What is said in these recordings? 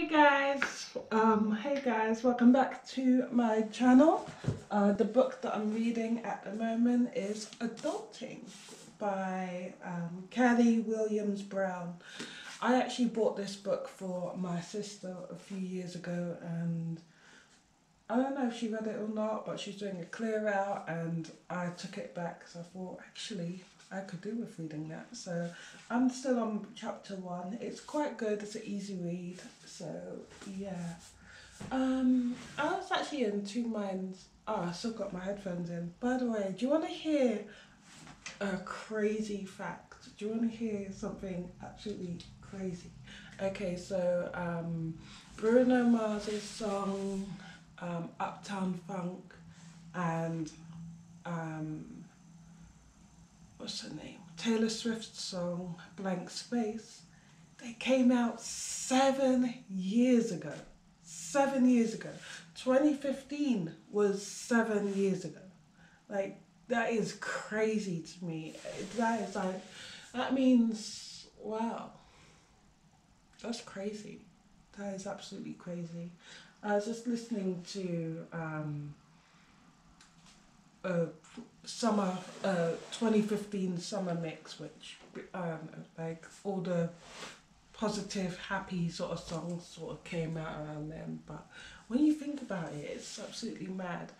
Hey guys, welcome back to my channel. The book that I'm reading at the moment is Adulting by Kelly Williams Brown. I actually bought this book for my sister a few years ago, and I don't know if she read it or not, but she's doing a clear out and I took it back because I thought actually I could do with reading that. So I'm still on chapter 1. It's quite good, it's an easy read. So yeah. I was actually in two minds. Oh, I still got my headphones in. By the way, do you want to hear a crazy fact? Do you want to hear something absolutely crazy? Okay, so Bruno Mars's song Uptown Funk and um, what's her name? Taylor Swift's song Blank Space. They came out 7 years ago. 7 years ago. 2015 was 7 years ago. Like, that is crazy to me. That means, wow, that's crazy. That is absolutely crazy. I was just listening to a summer 2015 summer mix, which like all the positive, happy sort of songs sort of came out around then. But when you think about it, it's absolutely mad.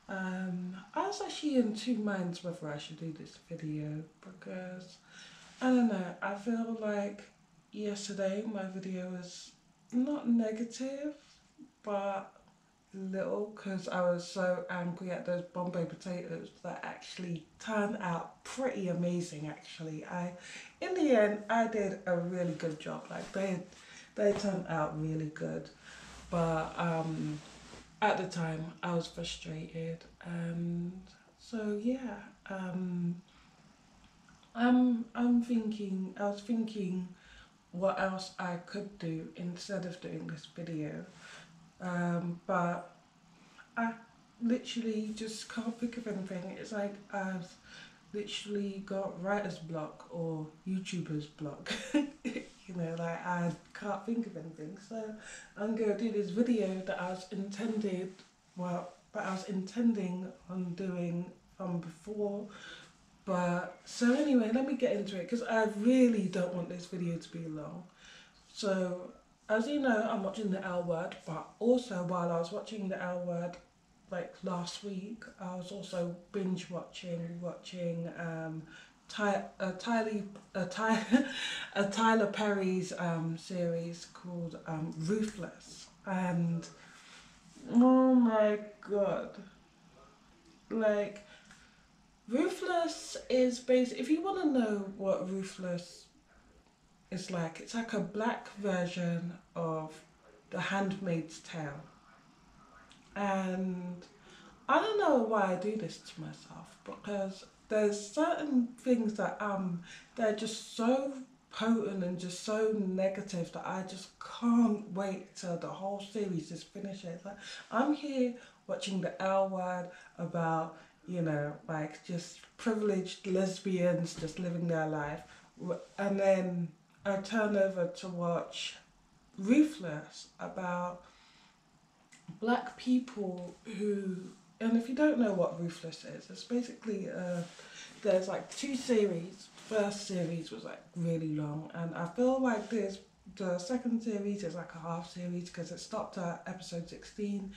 I was actually in two minds whether I should do this video because I don't know. I feel like yesterday my video was not negative, but little, because I was so angry at those Bombay potatoes that actually turned out pretty amazing. Actually, in the end, I did a really good job. Like they turned out really good, but at the time I was frustrated, and so yeah, I'm thinking. I was thinking what else I could do instead of doing this video. But I literally just can't think of anything. It's like I've literally got writer's block or YouTuber's block. You know, like I can't think of anything. So I'm gonna do this video that I was intending on doing from before. But so anyway, let me get into it because I really don't want this video to be long. So, as you know, I'm watching the L Word, but also while I was watching the L Word, like last week, I was also binge watching Tyler Perry's series called Ruthless, and oh my god, like Ruthless is based. If you want to know what Ruthless it's like a black version of the Handmaid's Tale. And I don't know why I do this to myself because there's certain things that they're just so potent and just so negative that I just can't wait till the whole series is finished. It's like I'm here watching the L Word about, you know, like just privileged lesbians just living their life, and then I turn over to watch Ruthless about black people who, and if you don't know what Ruthless is, it's basically there's like two series. First series was like really long, and I feel like the second series is like a half series because it stopped at episode 16,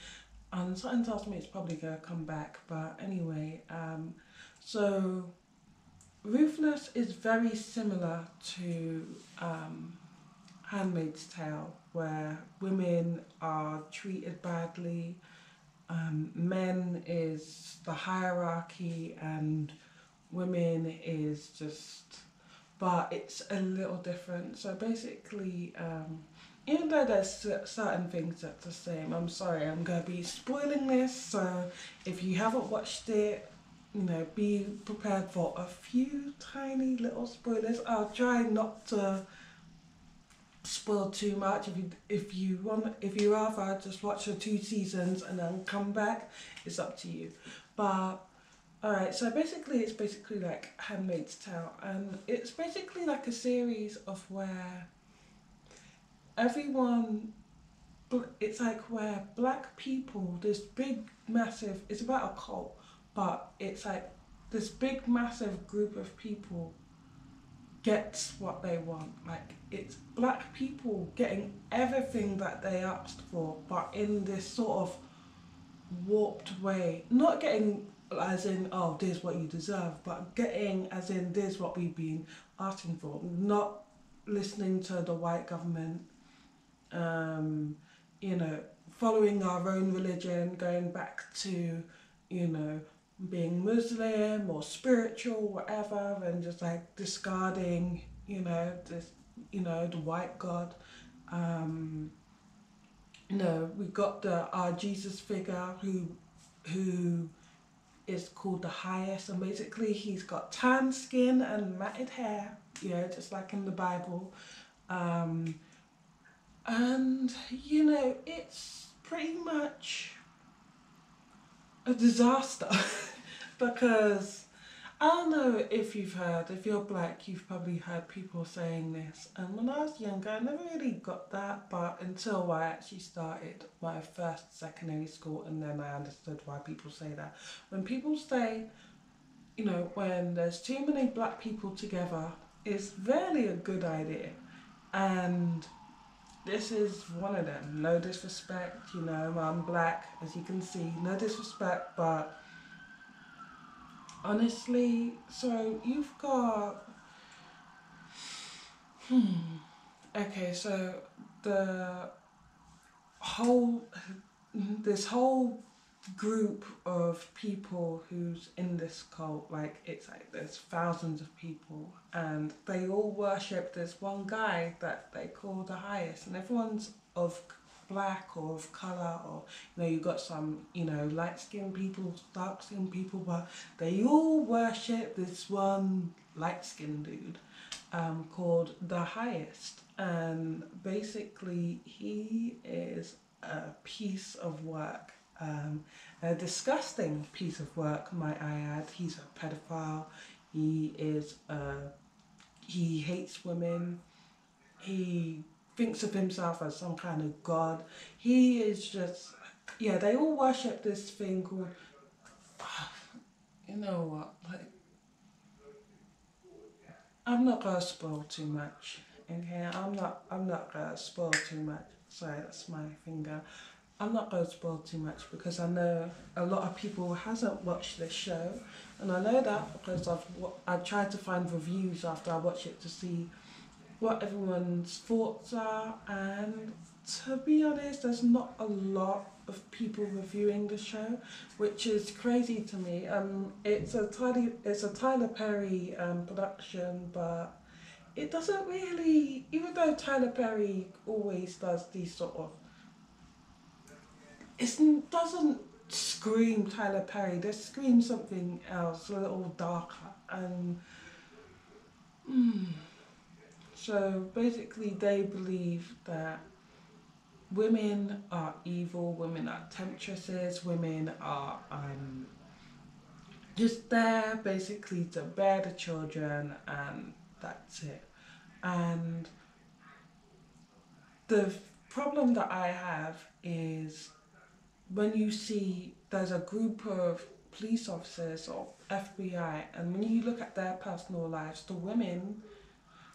and something tells me it's probably gonna come back. But anyway, so Ruthless is very similar to Handmaid's Tale, where women are treated badly, men is the hierarchy, and women is just, but it's a little different. So basically, even though there's certain things that's the same, I'm sorry, I'm going to be spoiling this, so if you haven't watched it, you know, be prepared for a few tiny little spoilers. I'll try not to spoil too much. If you rather just watch the 2 seasons and then come back, it's up to you. But alright, so basically it's basically like Handmaid's Tale, and it's basically like a series of where everyone it's like where black people, this big massive, it's about a cult, but it's like this big massive group of people gets what they want. Like it's black people getting everything that they asked for, but in this sort of warped way. Not getting as in, oh, this is what you deserve, but getting as in, this is what we've been asking for. Not listening to the white government, um, you know, following our own religion, going back to, you know, being Muslim or spiritual, whatever, and just like discarding, you know, this, you know, the white God. Um, no, we got the our Jesus figure who is called the highest, and basically he's got tan skin and matted hair, yeah, just like in the Bible. Um, and you know, it's pretty much a disaster because I don't know if you've heard, if you're black, you've probably heard people saying this. And when I was younger, I never really got that, but until I actually started my first secondary school, and then I understood why people say that. When people say, you know, when there's too many black people together, it's rarely a good idea. And this is one of them. No disrespect, you know, I'm black, as you can see, no disrespect, but honestly, so you've got, okay, so the whole, this whole group of people who's in this cult, like it's like there's thousands of people, and they all worship this one guy that they call the highest, and everyone's of black or of color, or you know, you got some, you know, light skinned people, dark skinned people, but they all worship this one light skinned dude, called the highest, and basically he is a piece of work, a disgusting piece of work, might I add. He's a pedophile. He is he hates women. He thinks of himself as some kind of god. He is just, yeah. They all worship this thing called, you know what? Like, I'm not gonna spoil too much. Okay, I'm not gonna spoil too much. Sorry, that's my finger. I'm not going to spoil too much because I know a lot of people hasn't watched this show, and I know that because I tried to find reviews after I watched it to see what everyone's thoughts are, and to be honest, there's not a lot of people reviewing the show, which is crazy to me. It's a Tyler Perry production, but it doesn't really, even though Tyler Perry always does these sort of, it doesn't scream Tyler Perry. They scream something else, a little darker. And so basically, they believe that women are evil, women are temptresses, women are just there basically to bear the children, and that's it. And the problem that I have is when you see there's a group of police officers or FBI, and when you look at their personal lives, the women,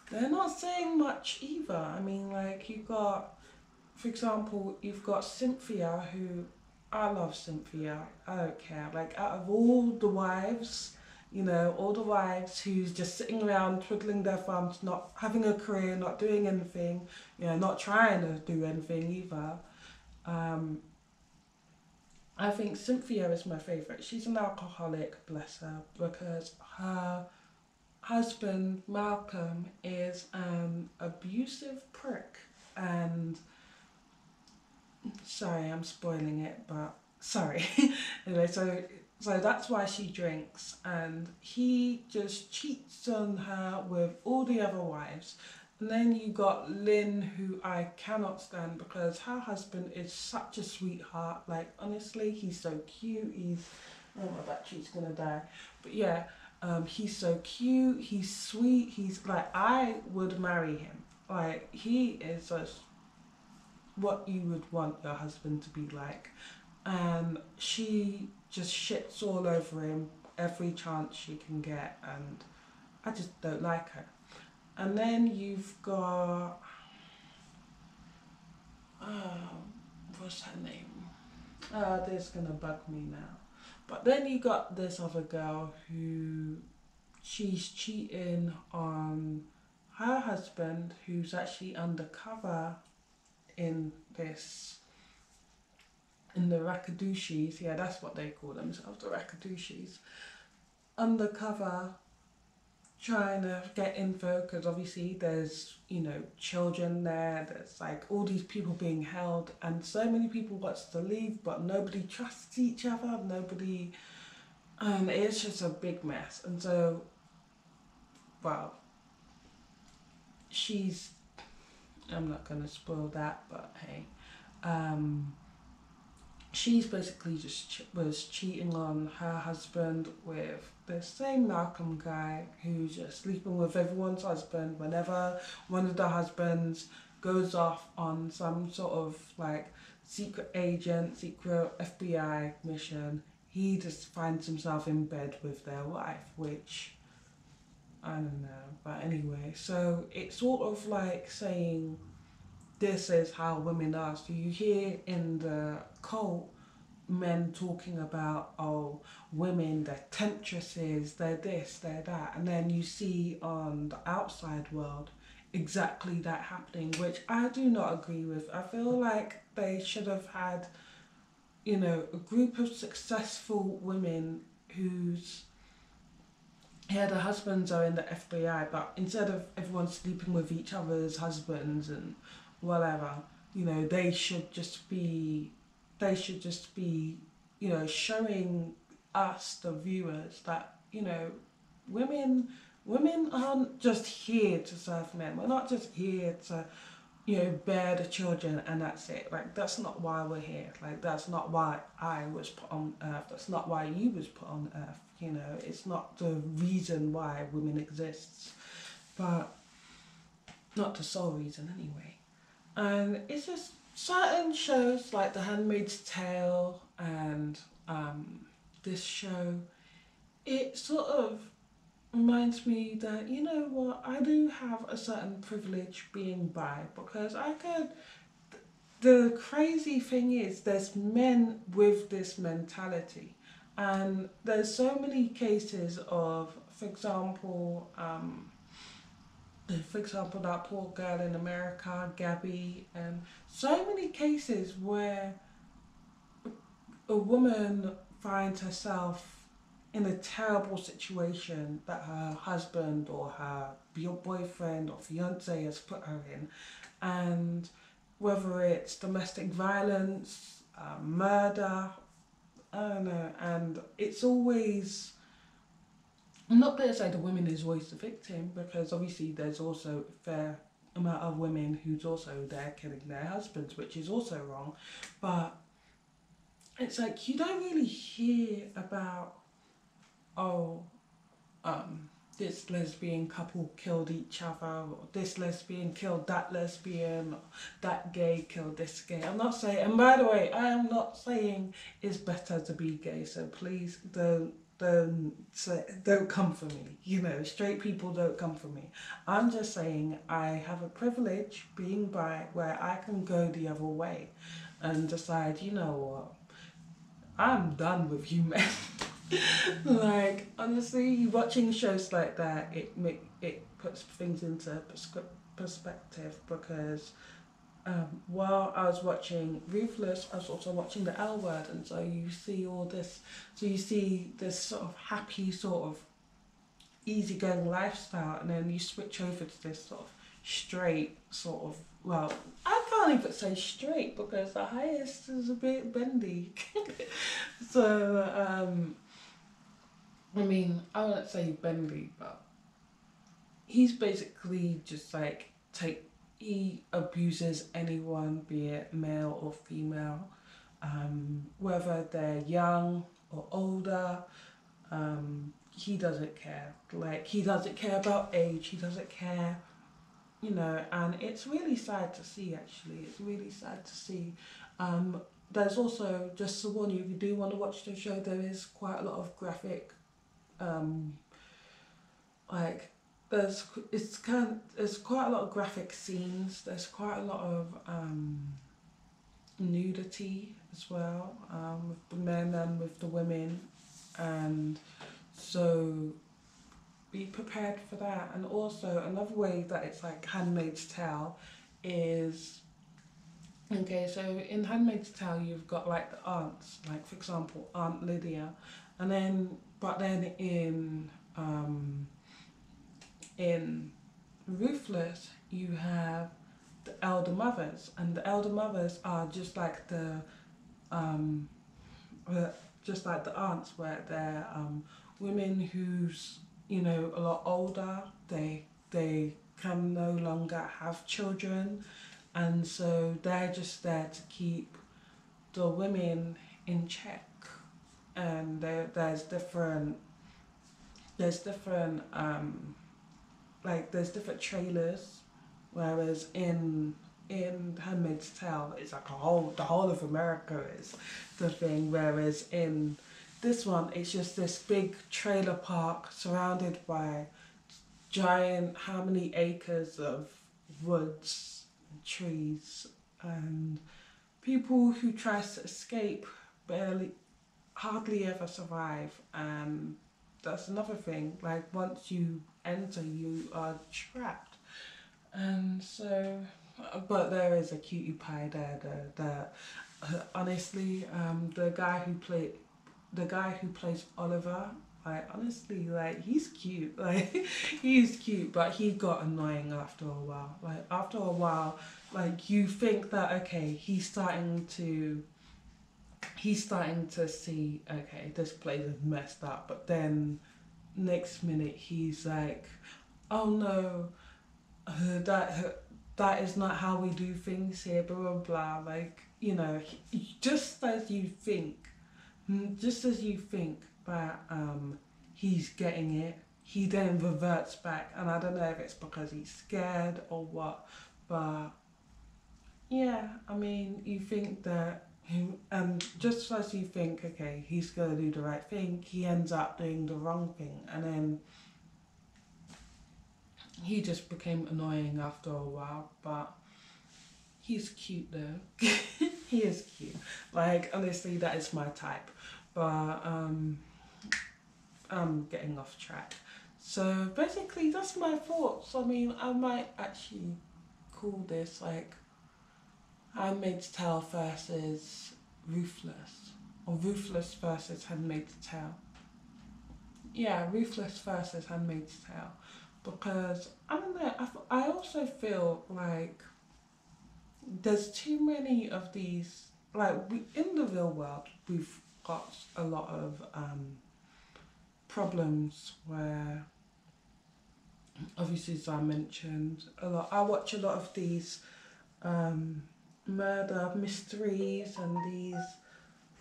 they're not saying much either. I mean, like, you got, for example, you've got Cynthia, who, I love Cynthia, I don't care. Like, out of all the wives, you know, all the wives who's just sitting around twiddling their thumbs, not having a career, not doing anything, you know, not trying to do anything either. Um, I think Cynthia is my favourite. She's an alcoholic, bless her, because her husband, Malcolm, is an abusive prick. And sorry, I'm spoiling it, but sorry. Anyway, so that's why she drinks, and he just cheats on her with all the other wives. And then you got Lynn, who I cannot stand because her husband is such a sweetheart. Like, honestly, he's so cute. Oh, my battery's gonna die. But yeah, he's so cute. He's sweet. He's like, I would marry him. Like, he is a what you would want your husband to be like. And she just shits all over him every chance she can get, and I just don't like her. And then you've got, what's her name? This is gonna bug me now. But then you got this other girl who she's cheating on her husband, who's actually undercover in this, in the Rakadushis. Yeah, that's what they call themselves, the Rakadushis. Undercover, trying to get info, because obviously there's, you know, children there, there's like all these people being held, and so many people wants to leave, but nobody trusts each other, nobody, and it's just a big mess. And so, well, she's, I'm not going to spoil that, but hey, she's basically just was cheating on her husband with the same Malcolm guy, who's just sleeping with everyone's husband. Whenever one of the husbands goes off on some sort of like secret agent, secret FBI mission, he just finds himself in bed with their wife, which I don't know. But anyway, so it's sort of like saying this is how women are. So you hear in the cult men talking about, oh, women, they're temptresses, they're this, they're that. And then you see on the outside world exactly that happening, which I do not agree with. I feel like they should have had, you know, a group of successful women whose, yeah, the husbands are in the FBI, but instead of everyone sleeping with each other's husbands and whatever, you know, they should just be, you know, showing us, the viewers, that, you know, women aren't just here to serve men. We're not just here to, you know, bear the children and that's it. Like, that's not why we're here. Like, that's not why I was put on earth. That's not why you was put on earth. You know, it's not the reason why women exists, but not the sole reason anyway. And it's just certain shows like The Handmaid's Tale and this show, it sort of reminds me that, you know what, I do have a certain privilege being bi, because I could, the crazy thing is there's men with this mentality, and there's so many cases of, for example, that poor girl in America, Gabby, and so many cases where a woman finds herself in a terrible situation that her husband or her boyfriend or fiance has put her in, and whether it's domestic violence, murder, I don't know, and it's always, I'm not going to say the woman is always the victim, because obviously there's also a fair amount of women who's also there killing their husbands, which is also wrong. But it's like you don't really hear about, oh, this lesbian couple killed each other, or this lesbian killed that lesbian, or that gay killed this gay. I'm not saying, and by the way, I am not saying it's better to be gay, so please don't come for me. You know, straight people don't come for me. I'm just saying I have a privilege being bi, where I can go the other way and decide, you know what, I'm done with you men. Like, honestly, watching shows like that, it puts things into perspective, because while I was watching Ruthless, I was also watching The L Word, and so you see all this, so you see this sort of happy, sort of easygoing lifestyle, and then you switch over to this sort of straight, sort of, well, I can't even say straight, because the highest is a bit bendy. So, I mean, I wouldn't say bendy, but he's basically just like, he abuses anyone, be it male or female, whether they're young or older. He doesn't care. Like, he doesn't care about age. He doesn't care you know, and it's really sad to see. Actually, it's really sad to see. There's also, just to warn you, if you do want to watch the show, there is quite a lot of graphic, um, like there's quite a lot of graphic scenes. There's quite a lot of nudity as well, with the men and with the women, and so be prepared for that. And also another way that it's like Handmaid's Tale is, okay, so in Handmaid's Tale you've got like the aunts, like for example Aunt Lydia, and then but then in Ruthless you have the elder mothers, and the elder mothers are um uh, just like the aunts, where they're women who's, you know, a lot older. They can no longer have children, and so they're just there to keep the women in check. And there's different there's different trailers, whereas in Handmaid's Tale it's like the whole of America is the thing, whereas in this one it's just this big trailer park surrounded by giant, how many acres of woods and trees, and people who try to escape barely hardly ever survive. And that's another thing, like once you enter you are trapped. And so, but there is a cutie pie there. Honestly, the guy who plays Oliver, like honestly, like he's cute. Like he's cute, but he got annoying after a while. Like after a while, like you think that okay, he's starting to see, okay, this place is messed up, but then next minute he's like, oh no, that is not how we do things here, blah blah blah. Like, you know, just as you think that he's getting it, he then reverts back, and I don't know if it's because he's scared or what, but yeah, I mean, you think that and just as you think, okay, he's gonna do the right thing, he ends up doing the wrong thing, and then he just became annoying after a while. But he's cute though. He is cute. Like honestly, that is my type. But I'm getting off track. So basically, that's my thoughts. I mean, I might actually call this like Handmaid's Tale versus Ruthless, or Ruthless versus Handmaid's Tale. Yeah, Ruthless versus Handmaid's Tale, because I don't know. I also feel like there's too many of these. Like in the real world, we've got a lot of problems where, obviously, as I mentioned, a lot. I watch a lot of these um, murder mysteries and these.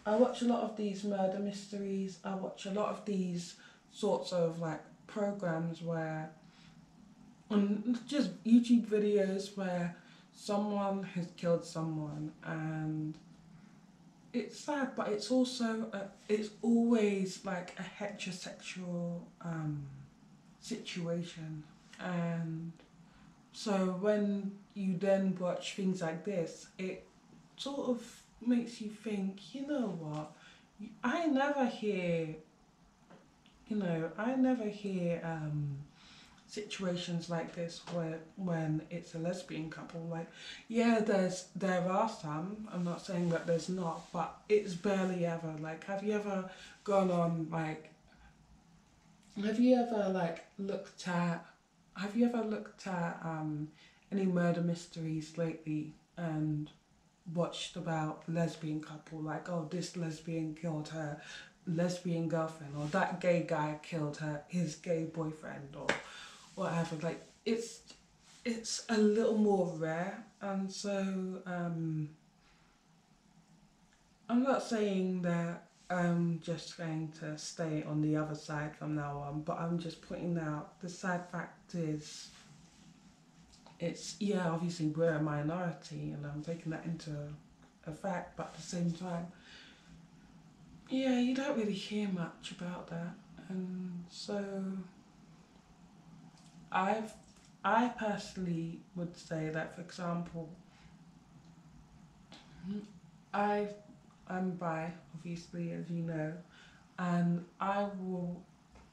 I watch a lot of these murder mysteries. I watch a lot of these sorts of like programs where, and just YouTube videos where someone has killed someone, and it's sad, but it's always like a heterosexual situation. And so when you then watch things like this, it sort of makes you think, you know what, I never hear, I never hear situations like this where when it's a lesbian couple. Like, yeah, there are some, I'm not saying that there's not, but it's barely ever. Like, gone on like have you ever like looked at any murder mysteries lately and watched about lesbian couple, like, oh, this lesbian killed her lesbian girlfriend, or that gay guy killed his gay boyfriend, or whatever. Like, it's a little more rare. And so I'm not saying that I'm just going to stay on the other side from now on, but I'm just pointing out the sad fact is it's, yeah, obviously we're a minority and I'm taking that into a fact, but at the same time, yeah, you don't really hear much about that. And so I've, I personally would say that, for example, I, I'm bi, obviously, as you know, and I will,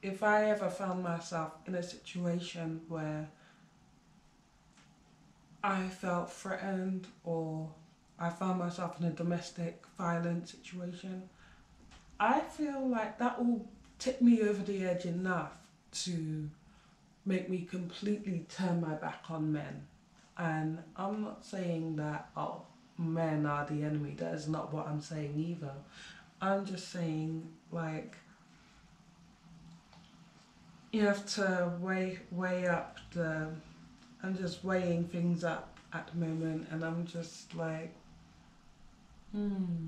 if I ever found myself in a situation where I felt threatened or I found myself in a domestic violence situation, I feel like that will tip me over the edge enough to make me completely turn my back on men. And I'm not saying that, oh, men are the enemy. That is not what I'm saying either. I'm just saying, like, you have to weigh up the. I'm just weighing things up at the moment, and I'm just like, hmm.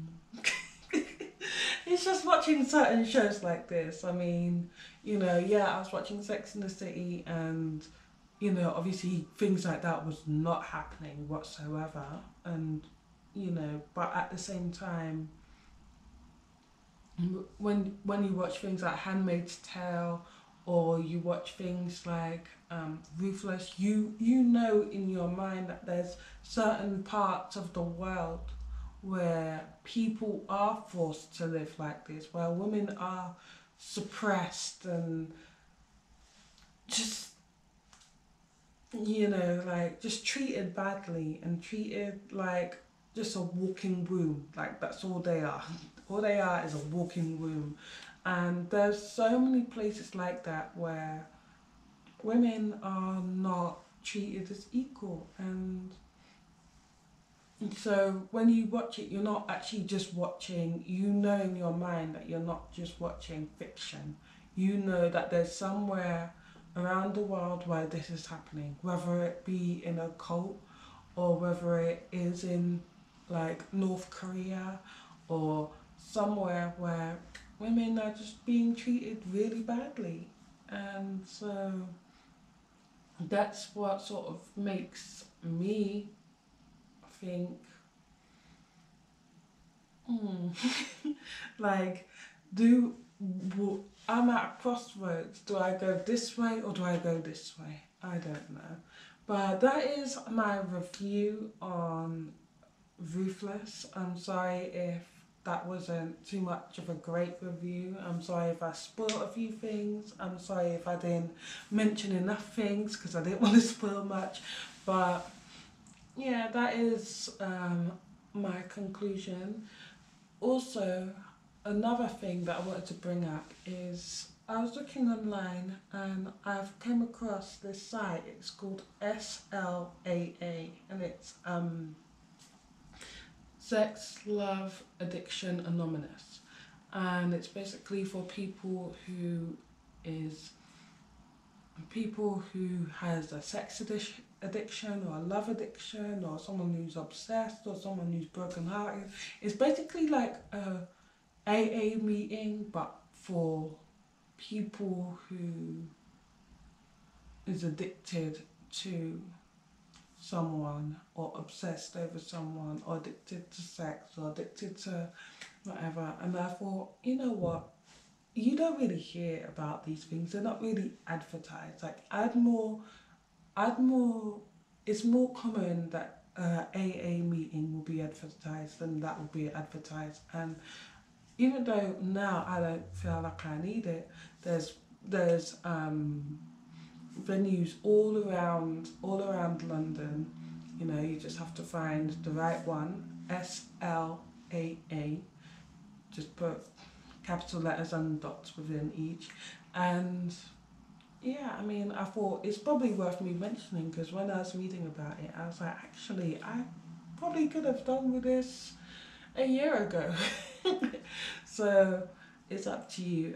It's just watching certain shows like this. I mean, you know, yeah, I was watching Sex in the City, and you know, obviously things like that was not happening whatsoever, and you know, but at the same time, when you watch things like Handmaid's Tale, or you watch things like Ruthless, you know in your mind that there's certain parts of the world where people are forced to live like this, where women are suppressed and just, you know, like just treated badly and treated like just a walking womb. Like that's all they are. All they are is a walking womb. And there's so many places like that where women are not treated as equal. And so when you watch it, you're not actually just watching, you know in your mind that you're not just watching fiction. You know that there's somewhere around the world where this is happening, whether it be in a cult or whether it is in like North Korea or somewhere where women are just being treated really badly. And so that's what sort of makes me think, hmm, like, do I'm at a crossroads. Do I go this way or do I go this way? I don't know. But that is my review on Ruthless. I'm sorry if that wasn't too much of a great review. I'm sorry if I spoiled a few things. I'm sorry if I didn't mention enough things because I didn't want to spoil much. But yeah, that is my conclusion. Also, another thing that I wanted to bring up is I was looking online and I've came across this site. It's called SLAA, and it's Sex, Love, Addiction Anonymous, and it's basically for people who has a sex addiction or a love addiction, or someone who's obsessed, or someone who's brokenhearted. It's basically like a AA meeting, but for people who is addicted to someone or obsessed over someone or addicted to sex or addicted to whatever. And I thought, you know what, you don't really hear about these things. They're not really advertised. Like add more, it's more common that AA meeting will be advertised than that will be advertised. And even though now I don't feel like I need it, there's venues all around London. You know, you just have to find the right one. SLAA. Just put capital letters and dots within each. And yeah, I mean, I thought it's probably worth me mentioning because when I was reading about it, I was like, actually, I probably could have done with this a year ago. So it's up to you.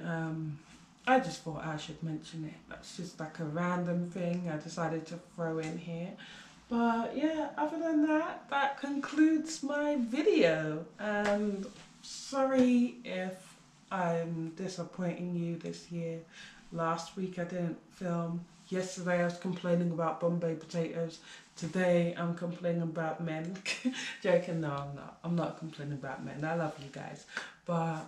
I just thought I should mention it. That's just like a random thing I decided to throw in here. But yeah, other than that, that concludes my video. And sorry if I'm disappointing you this year. Last week I didn't film. Yesterday I was complaining about Bombay potatoes. today I'm complaining about men. Joking, no, I'm not complaining about men. I love you guys. But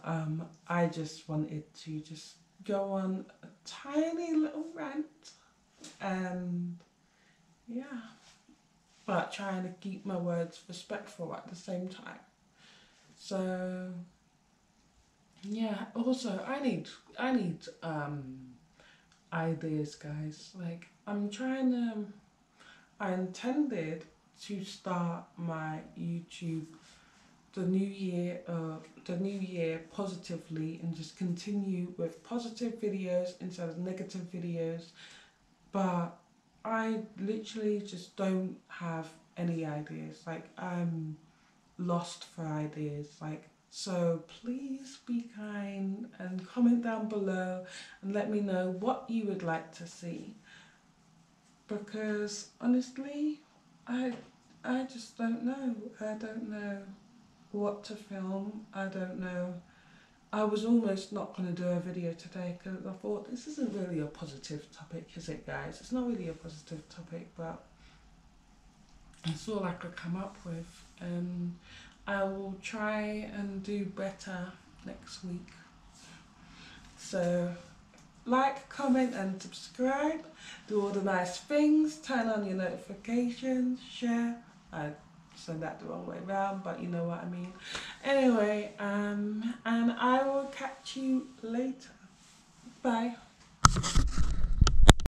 I just wanted to just go on a tiny little rant and yeah, but trying to keep my words respectful at the same time. So yeah, also I need ideas, guys. Like I intended to start my YouTube the new year positively and just continue with positive videos instead of negative videos, but I literally just don't have any ideas. Like, I'm lost for ideas. Like, so please be kind and comment down below and let me know what you would like to see, because honestly I just don't know. I don't know what to film. I don't know. I was almost not going to do a video today because I thought this isn't really a positive topic, is it, guys? It's not really a positive topic, but it's all I could come up with. And I will try and do better next week. So like, comment and subscribe. Do all the nice things. Turn on your notifications. Share. I said that the wrong way around, but you know what I mean. Anyway, and I will catch you later. Bye.